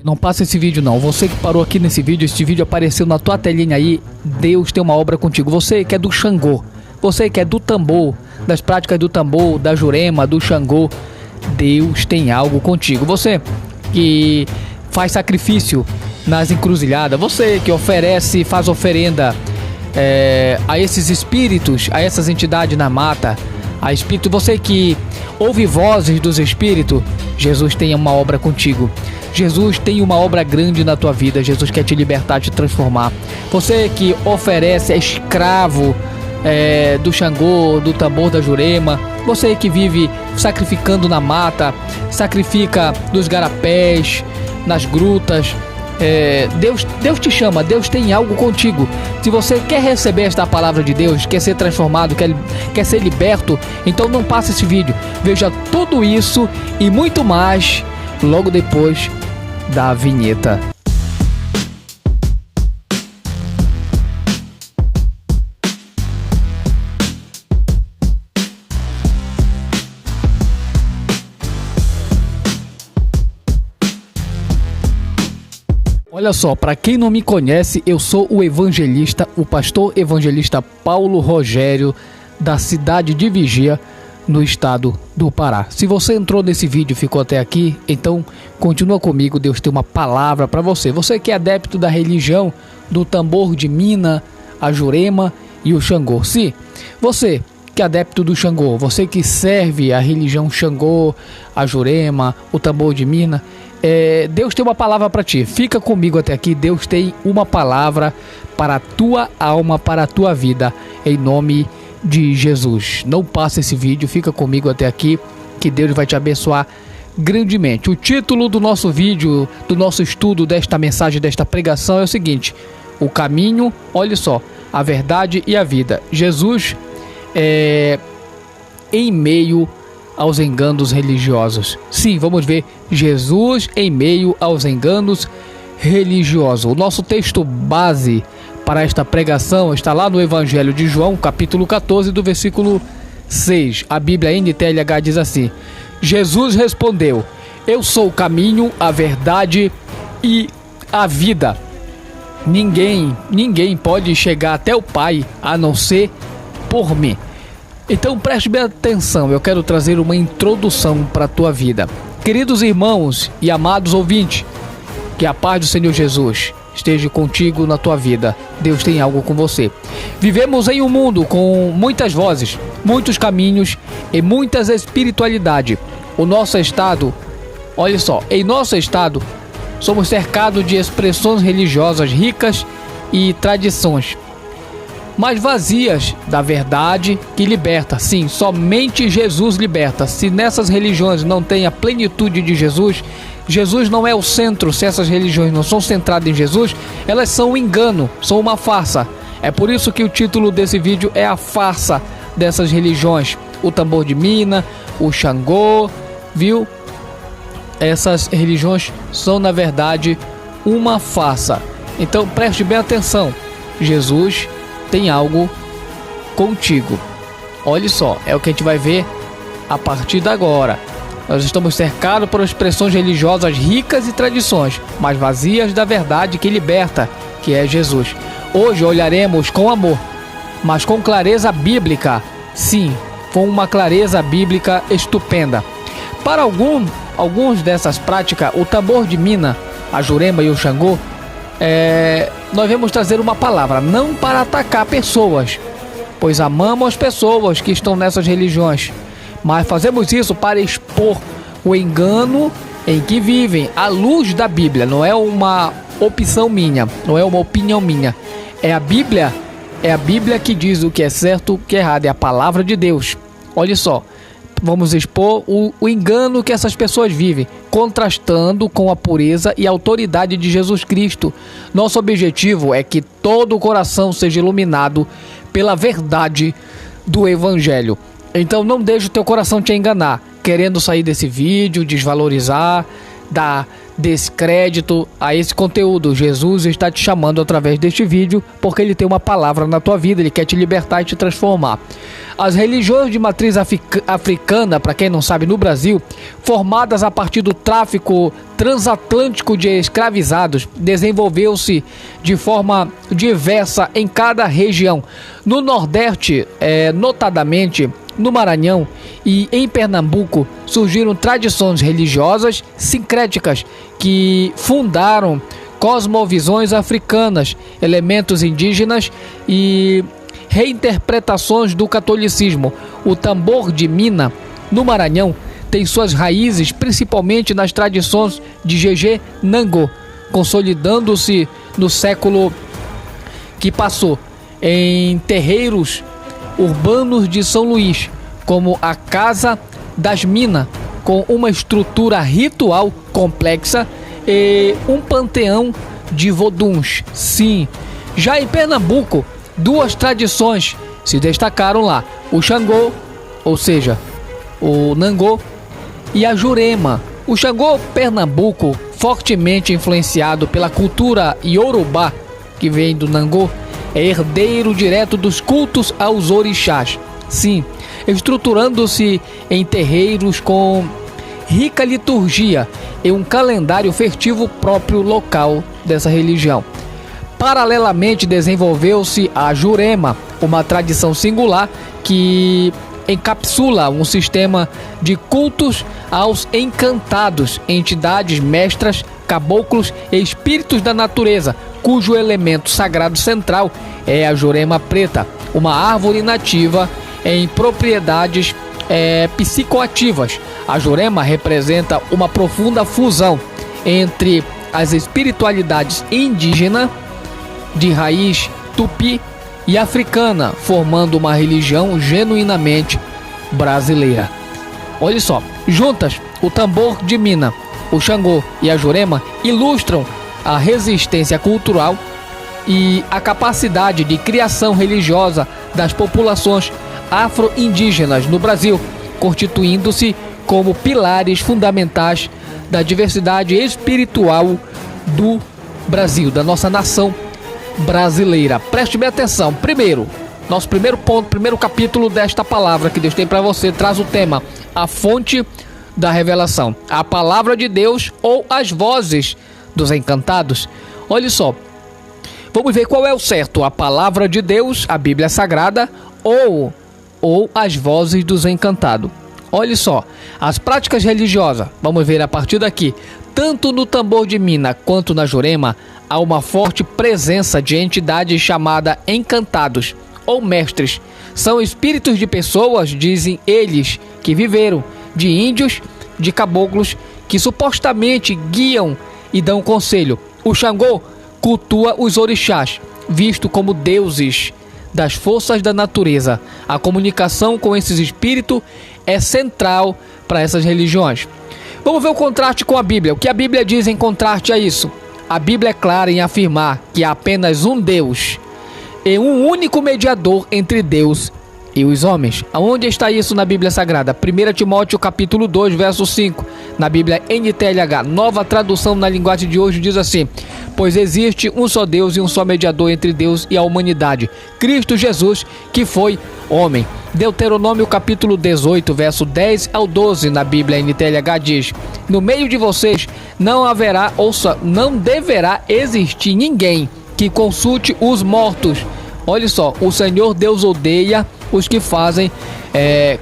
Não passa esse vídeo não. Você que parou aqui nesse vídeo, este vídeo apareceu na tua telinha aí. Deus tem uma obra contigo. Você que é do Xangô, você que é do tambor, das práticas do tambor, da Jurema, do Xangô, Deus tem algo contigo. Você que faz sacrifício nas encruzilhadas, você que oferece, faz oferenda a esses espíritos, a essas entidades na mata, a espírito, você que ouve vozes dos espíritos, Jesus tem uma obra contigo. Jesus tem uma obra grande na tua vida. Jesus quer te libertar, te transformar. Você que oferece, é escravo do Xangô, do tambor, da Jurema, você que vive sacrificando na mata, sacrifica nos garapés, nas grutas, Deus te chama, Deus tem algo contigo. Se você quer receber esta palavra de Deus, quer ser transformado, quer ser liberto, então não passe esse vídeo. Veja tudo isso e muito mais logo depois da vinheta. Olha só, para quem não me conhece, eu sou o evangelista, o pastor evangelista Paulo Rogério, da cidade de Vigia, no estado do Pará. Se você entrou nesse vídeo e ficou até aqui, então continua comigo, Deus tem uma palavra para você. Você que é adepto da religião do tambor de Mina, a Jurema e o Xangô. Sim, você que é adepto do Xangô, você que serve a religião Xangô, a Jurema, o tambor de Mina, Deus tem uma palavra para ti. Fica comigo até aqui. Deus tem uma palavra para a tua alma, para a tua vida, em nome de Jesus. Não passe esse vídeo, fica comigo até aqui, que Deus vai te abençoar grandemente. O título do nosso vídeo, do nosso estudo desta mensagem, desta pregação é o seguinte: o caminho, olha só, a verdade e a vida. Jesus em meio aos enganos religiosos. Sim, vamos ver Jesus em meio aos enganos religiosos. O nosso texto base para esta pregação está lá no Evangelho de João, capítulo 14, do versículo 6. A Bíblia NTLH diz assim: Jesus respondeu: eu sou o caminho, a verdade e a vida. Ninguém pode chegar até o Pai a não ser por mim. Então preste bem atenção, eu quero trazer uma introdução para a tua vida. Queridos irmãos e amados ouvintes, que a paz do Senhor Jesus esteja contigo na tua vida. Deus tem algo com você. Vivemos em um mundo com muitas vozes, muitos caminhos e muitas espiritualidades. O nosso estado, olha só, em nosso estado somos cercados de expressões religiosas ricas e tradições, mas vazias da verdade que liberta. Sim, somente Jesus liberta. Se nessas religiões não tem a plenitude de Jesus, Jesus não é o centro. Se essas religiões não são centradas em Jesus, elas são um engano, são uma farsa. É por isso que o título desse vídeo é a farsa dessas religiões. O tambor de Mina, o Xangô, viu? Essas religiões são na verdade uma farsa. Então preste bem atenção. Jesus tem algo contigo. Olha só, é o que a gente vai ver a partir de agora. Nós estamos cercados por expressões religiosas ricas e tradições, mas vazias da verdade que liberta, que é Jesus. Hoje olharemos com amor, mas com clareza bíblica. Sim, com uma clareza bíblica estupenda. Para alguns dessas práticas, o tambor de Mina, a Jurema e o Xangô, nós vamos trazer uma palavra, não para atacar pessoas, pois amamos as pessoas que estão nessas religiões, mas fazemos isso para expor o engano em que vivem, à luz da Bíblia. Não é uma opção minha, não é uma opinião minha, é a Bíblia que diz o que é certo, o que é errado, é a palavra de Deus. Olha só, vamos expor o engano que essas pessoas vivem, contrastando com a pureza e autoridade de Jesus Cristo. Nosso objetivo é que todo o coração seja iluminado pela verdade do Evangelho. Então não deixe o teu coração te enganar, querendo sair desse vídeo, desvalorizar, dar descrédito a esse conteúdo. Jesus está te chamando através deste vídeo porque ele tem uma palavra na tua vida, ele quer te libertar e te transformar. As religiões de matriz africana, para quem não sabe, no Brasil, formadas a partir do tráfico transatlântico de escravizados, desenvolveu-se de forma diversa em cada região. No Nordeste, notadamente no Maranhão e em Pernambuco, surgiram tradições religiosas sincréticas que fundaram cosmovisões africanas, elementos indígenas e reinterpretações do catolicismo. O tambor de Mina, no Maranhão, tem suas raízes principalmente nas tradições de Jeje Nangô, consolidando-se no século que passou em terreiros urbanos de São Luís, como a Casa das Minas, com uma estrutura ritual complexa e um panteão de voduns. Sim, já em Pernambuco, duas tradições se destacaram lá: o Xangô, ou seja, o Nangô, e a Jurema. O Xangô Pernambuco, fortemente influenciado pela cultura iorubá, que vem do Nangô, é herdeiro direto dos cultos aos orixás. Sim, estruturando-se em terreiros com rica liturgia e um calendário festivo próprio local dessa religião. Paralelamente, desenvolveu-se a Jurema, uma tradição singular que encapsula um sistema de cultos aos encantados, entidades mestras, caboclos e espíritos da natureza, cujo elemento sagrado central é a Jurema preta, uma árvore nativa em propriedades psicoativas. A Jurema representa uma profunda fusão entre as espiritualidades indígena, de raiz tupi e africana, formando uma religião genuinamente brasileira. Olha só, juntas, o tambor de Mina, o Xangô e a Jurema ilustram a resistência cultural e a capacidade de criação religiosa das populações afro-indígenas no Brasil, constituindo-se como pilares fundamentais da diversidade espiritual do Brasil, da nossa nação brasileira. Preste bem atenção. Primeiro, nosso primeiro ponto, primeiro capítulo desta palavra que Deus tem para você, traz o tema: a fonte da revelação, a palavra de Deus ou as vozes dos encantados. Olha só, vamos ver qual é o certo: a palavra de Deus, a Bíblia Sagrada, ou as vozes dos encantados. Olha só, as práticas religiosas, vamos ver a partir daqui. Tanto no tambor de Mina quanto na Jurema, há uma forte presença de entidades chamadas encantados ou mestres. São espíritos de pessoas, dizem eles, que viveram, de índios, de caboclos, que supostamente guiam e dão conselho. O Xangô cultua os orixás, visto como deuses das forças da natureza. A comunicação com esses espíritos é central para essas religiões. Vamos ver o contraste com a Bíblia. O que a Bíblia diz em contraste a isso? A Bíblia é clara em afirmar que há apenas um Deus e um único mediador entre Deus e os homens. Aonde está isso na Bíblia Sagrada? 1 Timóteo capítulo 2, verso 5. Na Bíblia NTLH, nova tradução na linguagem de hoje, diz assim: pois existe um só Deus e um só mediador entre Deus e a humanidade, Cristo Jesus, que foi homem. Deuteronômio capítulo 18, verso 10 ao 12, na Bíblia NTLH diz: no meio de vocês não haverá, não deverá existir ninguém que consulte os mortos. Olha só, o Senhor Deus odeia os que fazem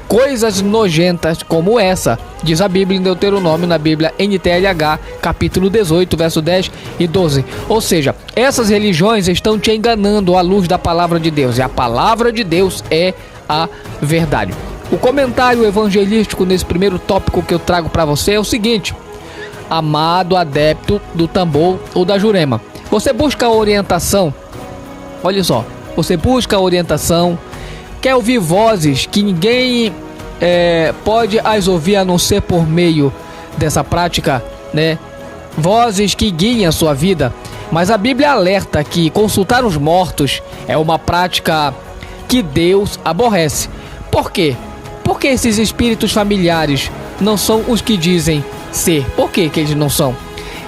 coisas nojentas como essa, diz a Bíblia em Deuteronômio, na Bíblia NTLH, capítulo 18, verso 10 e 12. Ou seja, essas religiões estão te enganando à luz da palavra de Deus, e a palavra de Deus é a verdade. O comentário evangelístico nesse primeiro tópico que eu trago para você é o seguinte: amado adepto do tambor ou da Jurema, você busca orientação. Olha só, você busca orientação, quer ouvir vozes que ninguém pode as ouvir a não ser por meio dessa prática, né? Vozes que guiem a sua vida. Mas a Bíblia alerta que consultar os mortos é uma prática que Deus aborrece. Por quê? Porque esses espíritos familiares não são os que dizem ser. Por que eles não são?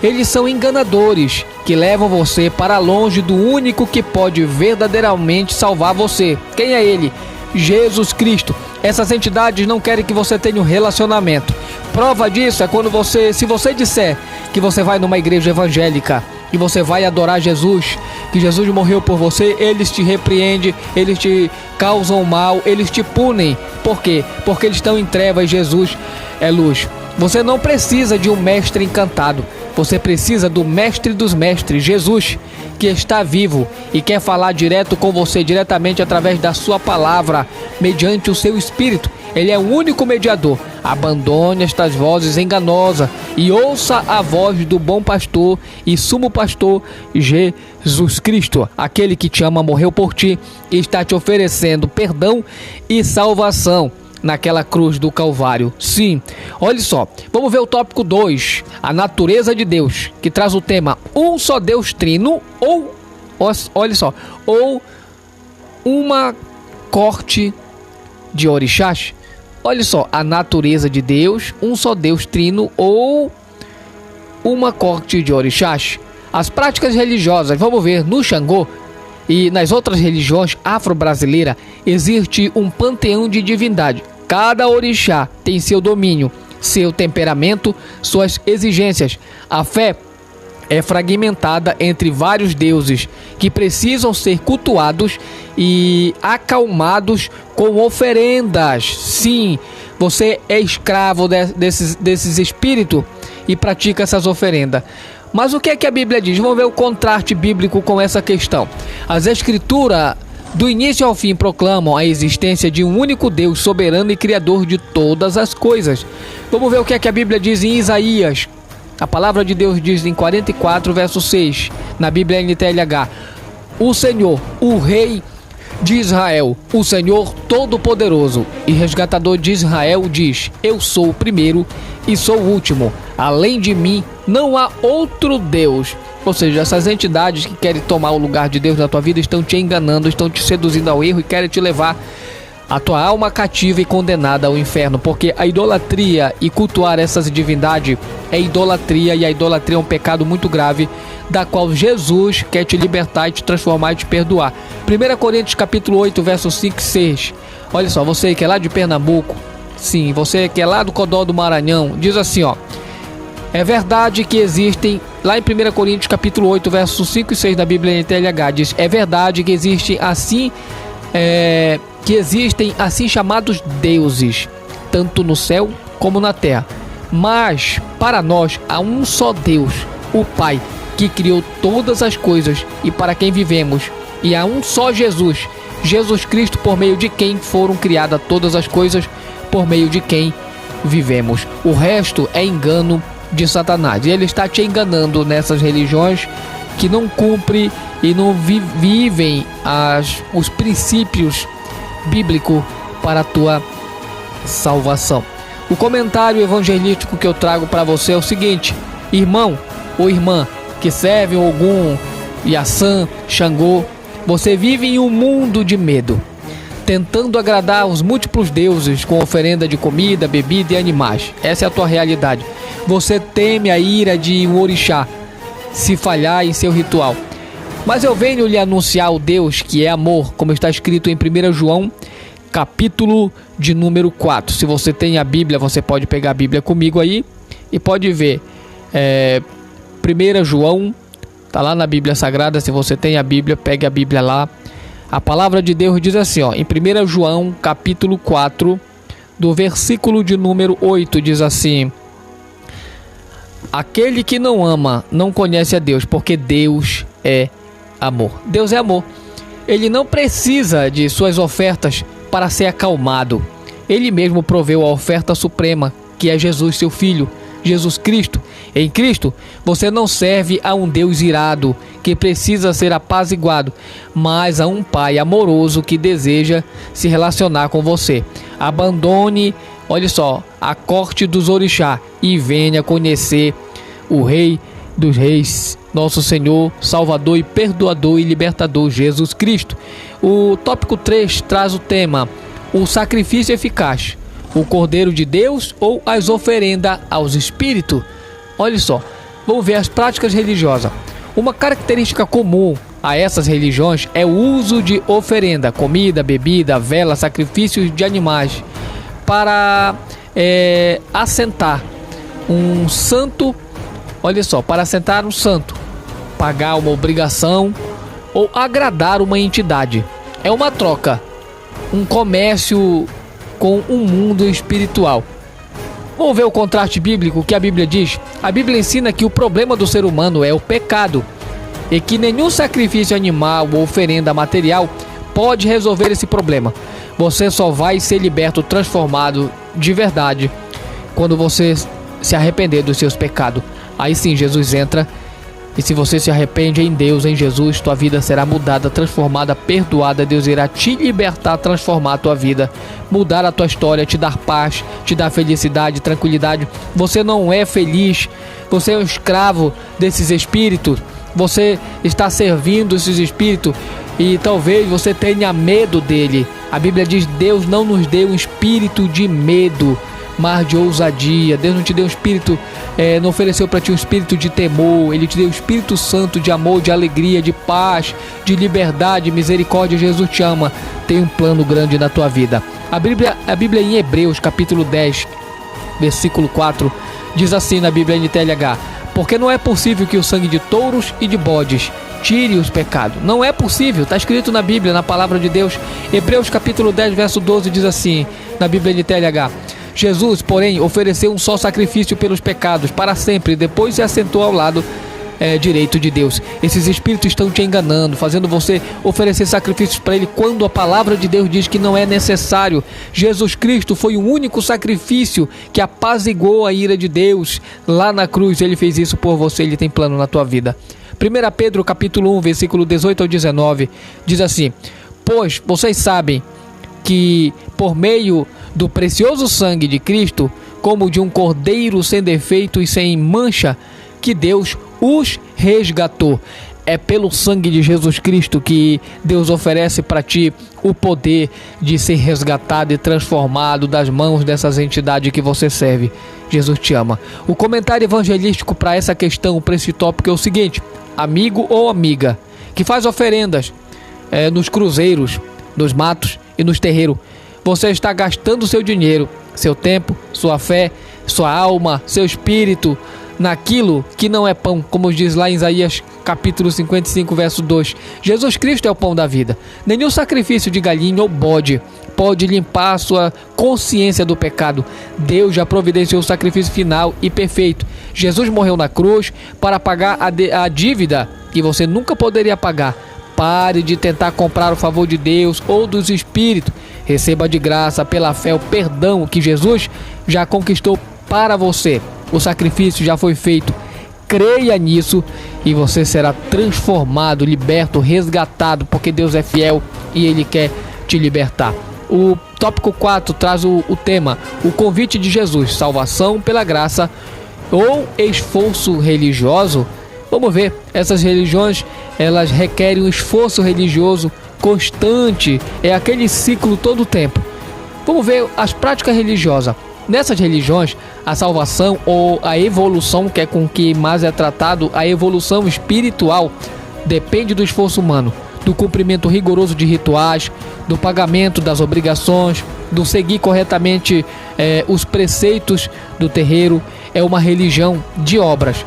Eles são enganadores que levam você para longe do único que pode verdadeiramente salvar você. Quem é ele? Jesus Cristo. Essas entidades não querem que você tenha um relacionamento. Prova disso é quando se você disser que você vai numa igreja evangélica e você vai adorar Jesus, que Jesus morreu por você, eles te repreendem, eles te causam mal, eles te punem. Por quê? Porque eles estão em trevas e Jesus é luz. Você não precisa de um mestre encantado. Você precisa do mestre dos mestres, Jesus, que está vivo e quer falar direto com você, diretamente através da sua palavra, mediante o seu espírito. Ele é o único mediador. Abandone estas vozes enganosas e ouça a voz do bom pastor e sumo pastor Jesus Cristo. Aquele que te ama, morreu por ti e está te oferecendo perdão e salvação naquela cruz do Calvário. Sim, olha só, vamos ver o tópico 2, a natureza de Deus, que traz o tema um só Deus trino ou, olha só, ou uma corte de orixás. Olha só, a natureza de Deus, um só Deus trino ou uma corte de orixás. As práticas religiosas, vamos ver, no Xangô e nas outras religiões afro-brasileiras existe um panteão de divindade. Cada orixá tem seu domínio, seu temperamento, suas exigências. A fé é fragmentada entre vários deuses que precisam ser cultuados e acalmados com oferendas. Sim, você é escravo desses espíritos e pratica essas oferendas. Mas o que é que a Bíblia diz? Vamos ver o contraste bíblico com essa questão. As Escrituras, do início ao fim, proclamam a existência de um único Deus soberano e criador de todas as coisas. Vamos ver o que é que a Bíblia diz em Isaías. A palavra de Deus diz em 44, verso 6, na Bíblia NTLH: o Senhor, o Rei de Israel, o Senhor Todo-Poderoso e Resgatador de Israel diz: eu sou o primeiro e sou o último. Além de mim, não há outro Deus. Ou seja, essas entidades que querem tomar o lugar de Deus na tua vida estão te enganando, estão te seduzindo ao erro e querem te levar a tua alma cativa e condenada ao inferno, porque a idolatria e cultuar essas divindades é idolatria, e a idolatria é um pecado muito grave, da qual Jesus quer te libertar e te transformar e te perdoar. 1 Coríntios capítulo 8, verso 5 e 6. Olha só, você que é lá de Pernambuco, sim, você que é lá do Codó do Maranhão, diz assim, ó: é verdade que existem, lá em 1 Coríntios capítulo 8, versos 5 e 6 da Bíblia NTLH, diz: é verdade que existem assim chamados deuses, tanto no céu como na terra. Mas para nós há um só Deus, o Pai, que criou todas as coisas e para quem vivemos. E há um só Jesus, Jesus Cristo, por meio de quem foram criadas todas as coisas, por meio de quem vivemos. O resto é engano de Satanás. E ele está te enganando nessas religiões que não cumprem e não vivem os princípios bíblicos para a tua salvação. O comentário evangelístico que eu trago para você é o seguinte: irmão ou irmã que serve Ogum, Iaçã, Xangô, você vive em um mundo de medo, tentando agradar os múltiplos deuses com oferenda de comida, bebida e animais. Essa é a tua realidade. Você teme a ira de um orixá se falhar em seu ritual. Mas eu venho lhe anunciar o Deus que é amor, como está escrito em 1 João, capítulo de número 4. Se você tem a Bíblia, você pode pegar a Bíblia comigo aí e pode ver. 1 João, está lá na Bíblia Sagrada. Se você tem a Bíblia, pegue a Bíblia lá. A palavra de Deus diz assim, ó, em 1 João, capítulo 4, do versículo de número 8, diz assim: aquele que não ama não conhece a Deus, porque Deus é amor. Deus é amor. Ele não precisa de suas ofertas para ser acalmado. Ele mesmo proveu a oferta suprema, que é Jesus, seu Filho, Jesus Cristo. Em Cristo, você não serve a um Deus irado, que precisa ser apaziguado, mas a um Pai amoroso que deseja se relacionar com você. Abandone, olha só, a corte dos orixá e venha conhecer o Rei dos Reis, nosso Senhor, Salvador e Perdoador e Libertador, Jesus Cristo. O tópico 3 traz o tema: o sacrifício eficaz, o Cordeiro de Deus ou as oferendas aos espíritos. Olha só, Vamos ver as práticas religiosas. Uma característica comum a essas religiões é o uso de oferenda, comida, bebida, vela, sacrifícios de animais para assentar um santo. Olha só, para assentar um santo, pagar uma obrigação ou agradar uma entidade. É uma troca, um comércio com um mundo espiritual. Vamos ver o contraste bíblico que a Bíblia diz. A Bíblia ensina que o problema do ser humano é o pecado e que nenhum sacrifício animal ou oferenda material pode resolver esse problema. Você só vai ser liberto, transformado de verdade quando você se arrepender dos seus pecados. Aí sim Jesus entra, e se você se arrepende em Deus, em Jesus, tua vida será mudada, transformada, perdoada. Deus irá te libertar, transformar a tua vida, mudar a tua história, te dar paz, te dar felicidade, tranquilidade. Você não é feliz, você é um escravo desses espíritos, você está servindo esses espíritos e talvez você tenha medo dele. A Bíblia diz: Deus não nos deu um espírito de medo, mas de ousadia. Deus não te deu um espírito, não ofereceu para ti um espírito de temor. Ele te deu o Espírito Santo de amor, de alegria, de paz, de liberdade, misericórdia. Jesus te ama, tem um plano grande na tua vida. A Bíblia em Hebreus capítulo 10 versículo 4 diz assim na Bíblia NTLH: porque não é possível que o sangue de touros e de bodes tire os pecados. Não é possível, está escrito na Bíblia, na palavra de Deus. Hebreus capítulo 10 verso 12 diz assim na Bíblia NTLH: Jesus, porém, ofereceu um só sacrifício pelos pecados para sempre, e depois se assentou ao lado direito de Deus. Esses espíritos estão te enganando, fazendo você oferecer sacrifícios para ele, quando a palavra de Deus diz que não é necessário. Jesus Cristo foi o único sacrifício que apaziguou a ira de Deus lá na cruz. Ele fez isso por você, ele tem plano na tua vida. 1 Pedro capítulo 1 versículo 18 ao 19 diz assim: pois vocês sabem que por meio do precioso sangue de Cristo, como de um cordeiro sem defeito e sem mancha, que Deus os resgatou. É pelo sangue de Jesus Cristo que Deus oferece para ti o poder de ser resgatado e transformado das mãos dessas entidades que você serve. Jesus te ama. O comentário evangelístico para essa questão, para esse tópico, é o seguinte: amigo ou amiga que faz oferendas nos cruzeiros, nos matos e nos terreiros, você está gastando seu dinheiro, seu tempo, sua fé, sua alma, seu espírito naquilo que não é pão, como diz lá em Isaías capítulo 55 verso 2. Jesus Cristo é o pão da vida. Nenhum sacrifício de galinha ou bode pode limpar a sua consciência do pecado. Deus já providenciou o sacrifício final e perfeito. Jesus morreu na cruz para pagar a dívida que você nunca poderia pagar. Pare de tentar comprar o favor de Deus ou dos espíritos. Receba de graça, pela fé, o perdão que Jesus já conquistou para você. O sacrifício já foi feito. Creia nisso e você será transformado, liberto, resgatado, porque Deus é fiel e Ele quer te libertar. O tópico 4 traz o tema: o convite de Jesus, salvação pela graça ou esforço religioso. Vamos ver, essas religiões, elas requerem um esforço religioso constante, é aquele ciclo todo o tempo. Vamos ver as práticas religiosas. Nessas religiões, a salvação ou a evolução, que é com que mais é tratado, a evolução espiritual, depende do esforço humano, do cumprimento rigoroso de rituais, do pagamento das obrigações, do seguir corretamente os preceitos do terreiro. É uma religião de obras.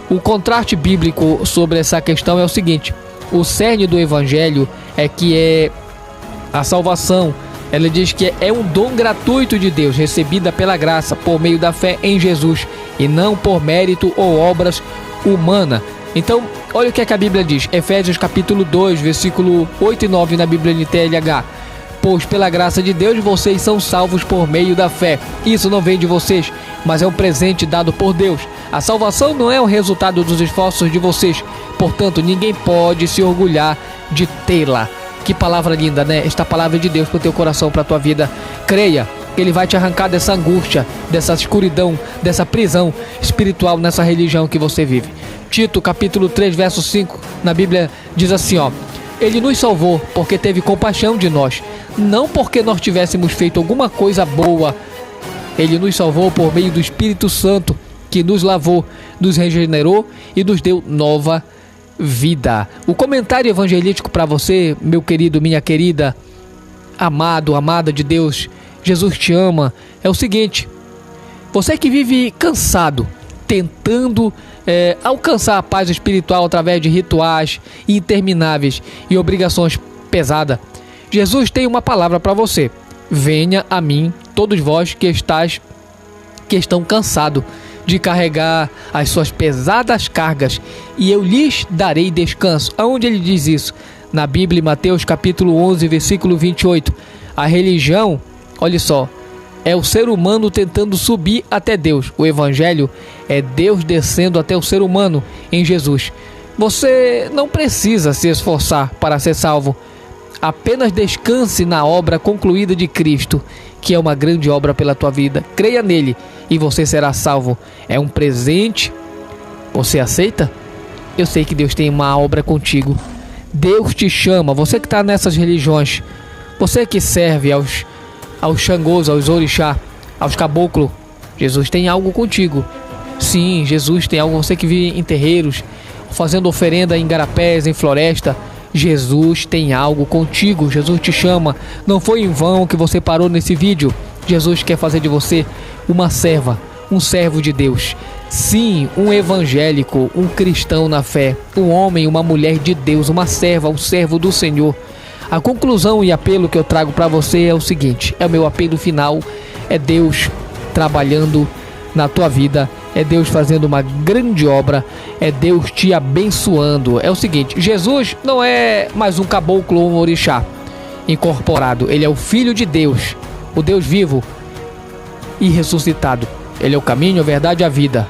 O contraste bíblico sobre essa questão é o seguinte: o cerne do evangelho é que a salvação, ela diz que é um dom gratuito de Deus, recebida pela graça, por meio da fé em Jesus, e não por mérito ou obras humanas. Então, olha o que a Bíblia diz, Efésios capítulo 2, versículo 8 e 9 na Bíblia NTLH. Pois pela graça de Deus vocês são salvos por meio da fé. Isso não vem de vocês, mas é um presente dado por Deus. A salvação não é o resultado dos esforços de vocês, portanto ninguém pode se orgulhar de tê-la. Que palavra linda, né? Esta palavra de Deus para o teu coração, para a tua vida. Creia, Ele vai te arrancar dessa angústia, dessa escuridão, dessa prisão espiritual nessa religião que você vive. Tito capítulo 3 verso 5 na Bíblia diz assim, ó: Ele nos salvou porque teve compaixão de nós, não porque nós tivéssemos feito alguma coisa boa. Ele nos salvou por meio do Espírito Santo que nos lavou, nos regenerou e nos deu nova vida. O comentário evangelístico para você, meu querido, minha querida, amado, amada de Deus, Jesus te ama, é o seguinte: você que vive cansado, tentando alcançar a paz espiritual através de rituais intermináveis e obrigações pesadas, Jesus tem uma palavra para você. Venha a mim, todos vós que estão cansados de carregar as suas pesadas cargas, e eu lhes darei descanso. Aonde ele diz isso? Na Bíblia, em Mateus capítulo 11, versículo 28. A religião, olha só, é o ser humano tentando subir até Deus. O evangelho é Deus descendo até o ser humano em Jesus. Você não precisa se esforçar para ser salvo. Apenas descanse na obra concluída de Cristo, que é uma grande obra pela tua vida. Creia nele e você será salvo. É um presente. Você aceita? Eu sei que Deus tem uma obra contigo. Deus te chama. Você que está nessas religiões, você que serve aos Xangôs, aos orixá, aos caboclos, Jesus tem algo contigo. Sim, Jesus tem algo. Você que vive em terreiros, fazendo oferenda em garapés, em floresta, Jesus tem algo contigo. Jesus te chama. Não foi em vão que você parou nesse vídeo. Jesus quer fazer de você uma serva, um servo de Deus. Sim, um evangélico, um cristão na fé, um homem, uma mulher de Deus, uma serva, um servo do Senhor. A conclusão e apelo que eu trago para você é o seguinte: é o meu apelo final, é Deus trabalhando na tua vida, é Deus fazendo uma grande obra, é Deus te abençoando. É o seguinte: Jesus não é mais um caboclo ou um orixá incorporado. Ele é o Filho de Deus, o Deus vivo e ressuscitado. Ele é o caminho, a verdade e a vida.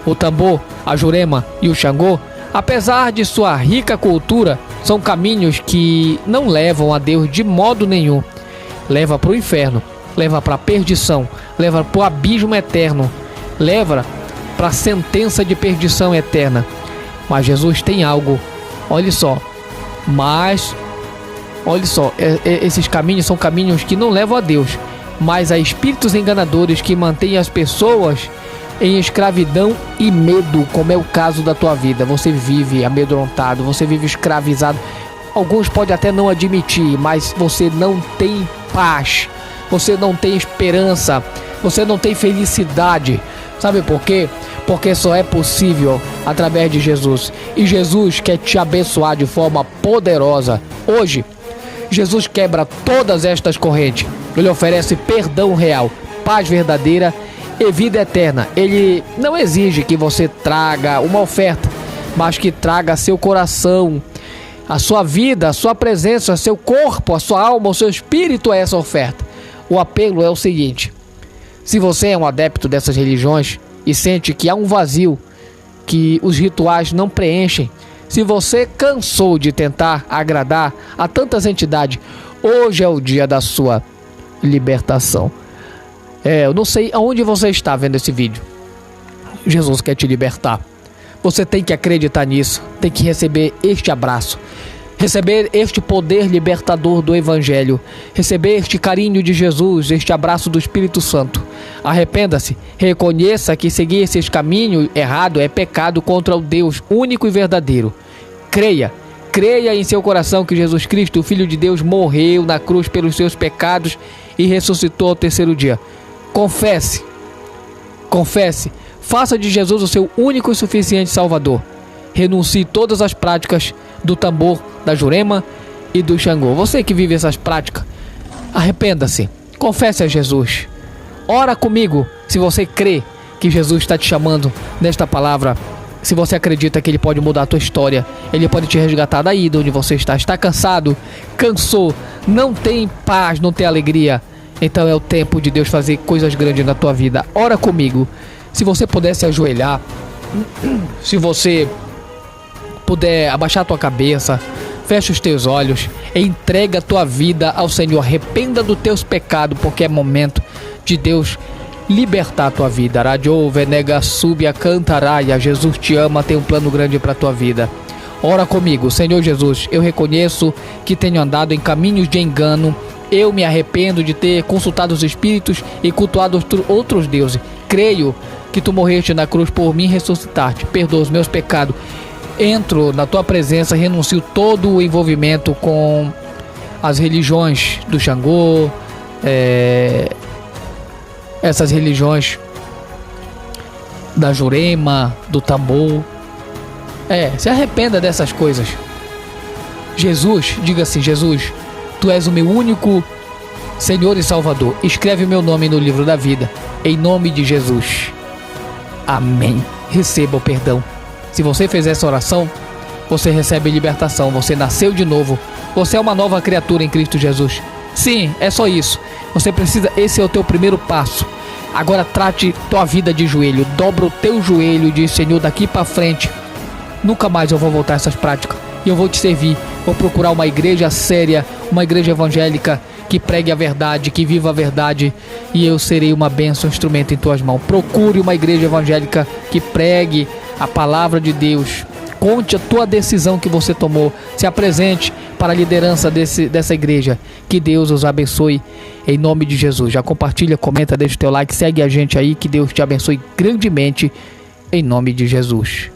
O tambor, a Jurema e o Xangô, apesar de sua rica cultura, são caminhos que não levam a Deus de modo nenhum. Leva para o inferno, leva para a perdição, leva para o abismo eterno, leva para a sentença de perdição eterna. Mas Jesus tem algo, olha só, esses caminhos são caminhos que não levam a Deus, mas a espíritos enganadores que mantêm as pessoas em escravidão e medo, como é o caso da tua vida. Você vive amedrontado, você vive escravizado. Alguns podem até não admitir, mas você não tem paz, você não tem esperança, você não tem felicidade. Sabe por quê? Porque só é possível através de Jesus. E Jesus quer te abençoar de forma poderosa. Hoje, Jesus quebra todas estas correntes. Ele oferece perdão real, paz verdadeira e vida eterna. Ele não exige que você traga uma oferta, mas que traga seu coração, a sua vida, a sua presença, seu corpo, a sua alma, o seu espírito a essa oferta. O apelo é o seguinte: se você é um adepto dessas religiões e sente que há um vazio, que os rituais não preenchem, se você cansou de tentar agradar a tantas entidades, hoje é o dia da sua libertação. Eu não sei aonde você está vendo esse vídeo. Jesus quer te libertar. Você tem que acreditar nisso, tem que receber este abraço, receber este poder libertador do Evangelho, receber este carinho de Jesus, este abraço do Espírito Santo. Arrependa-se, reconheça que seguir esses caminhos errado é pecado contra o Deus único e verdadeiro. Creia em seu coração que Jesus Cristo, o Filho de Deus, morreu na cruz pelos seus pecados e ressuscitou ao terceiro dia. Confesse, faça de Jesus o seu único e suficiente Salvador. Renuncie todas as práticas do tambor, da Jurema e do Xangô. Você que vive essas práticas, arrependa-se, confesse a Jesus. Ora comigo se você crê que Jesus está te chamando nesta palavra. Se você acredita que Ele pode mudar a tua história, Ele pode te resgatar daí de onde você está cansado, cansou, não tem paz, não tem alegria. Então é o tempo de Deus fazer coisas grandes na tua vida. Ora comigo. Se você puder se ajoelhar, se você puder abaixar a tua cabeça, fecha os teus olhos, entrega a tua vida ao Senhor, arrependa dos teus pecados, porque é momento de Deus libertar a tua vida. Radio Venega Subia Cantaraia. Jesus te ama, tem um plano grande para a tua vida. Ora comigo. Senhor Jesus, eu reconheço que tenho andado em caminhos de engano. Eu me arrependo de ter consultado os espíritos e cultuado outros deuses. Creio que tu morreste na cruz por mim e ressuscitaste. Perdoa os meus pecados. Entro na tua presença, renuncio todo o envolvimento com as religiões do Xangô, essas religiões da Jurema, do tambor. Se arrependa dessas coisas. Jesus, diga assim: Jesus, tu és o meu único Senhor e Salvador. Escreve o meu nome no livro da vida, em nome de Jesus. Amém. Receba o perdão. Se você fez essa oração, você recebe libertação. Você nasceu de novo. Você é uma nova criatura em Cristo Jesus. Sim, é só isso. Você precisa, esse é o teu primeiro passo. Agora trate tua vida de joelho. Dobra o teu joelho e diz: Senhor, daqui para frente nunca mais eu vou voltar a essas práticas. E eu vou te servir. Vou procurar uma igreja séria, uma igreja evangélica que pregue a verdade, que viva a verdade, e eu serei uma bênção, instrumento em tuas mãos. Procure uma igreja evangélica que pregue a palavra de Deus. Conte a tua decisão que você tomou. Se apresente para a liderança dessa igreja. Que Deus os abençoe em nome de Jesus. Já compartilha, comenta, deixa o teu like, segue a gente aí. Que Deus te abençoe grandemente em nome de Jesus.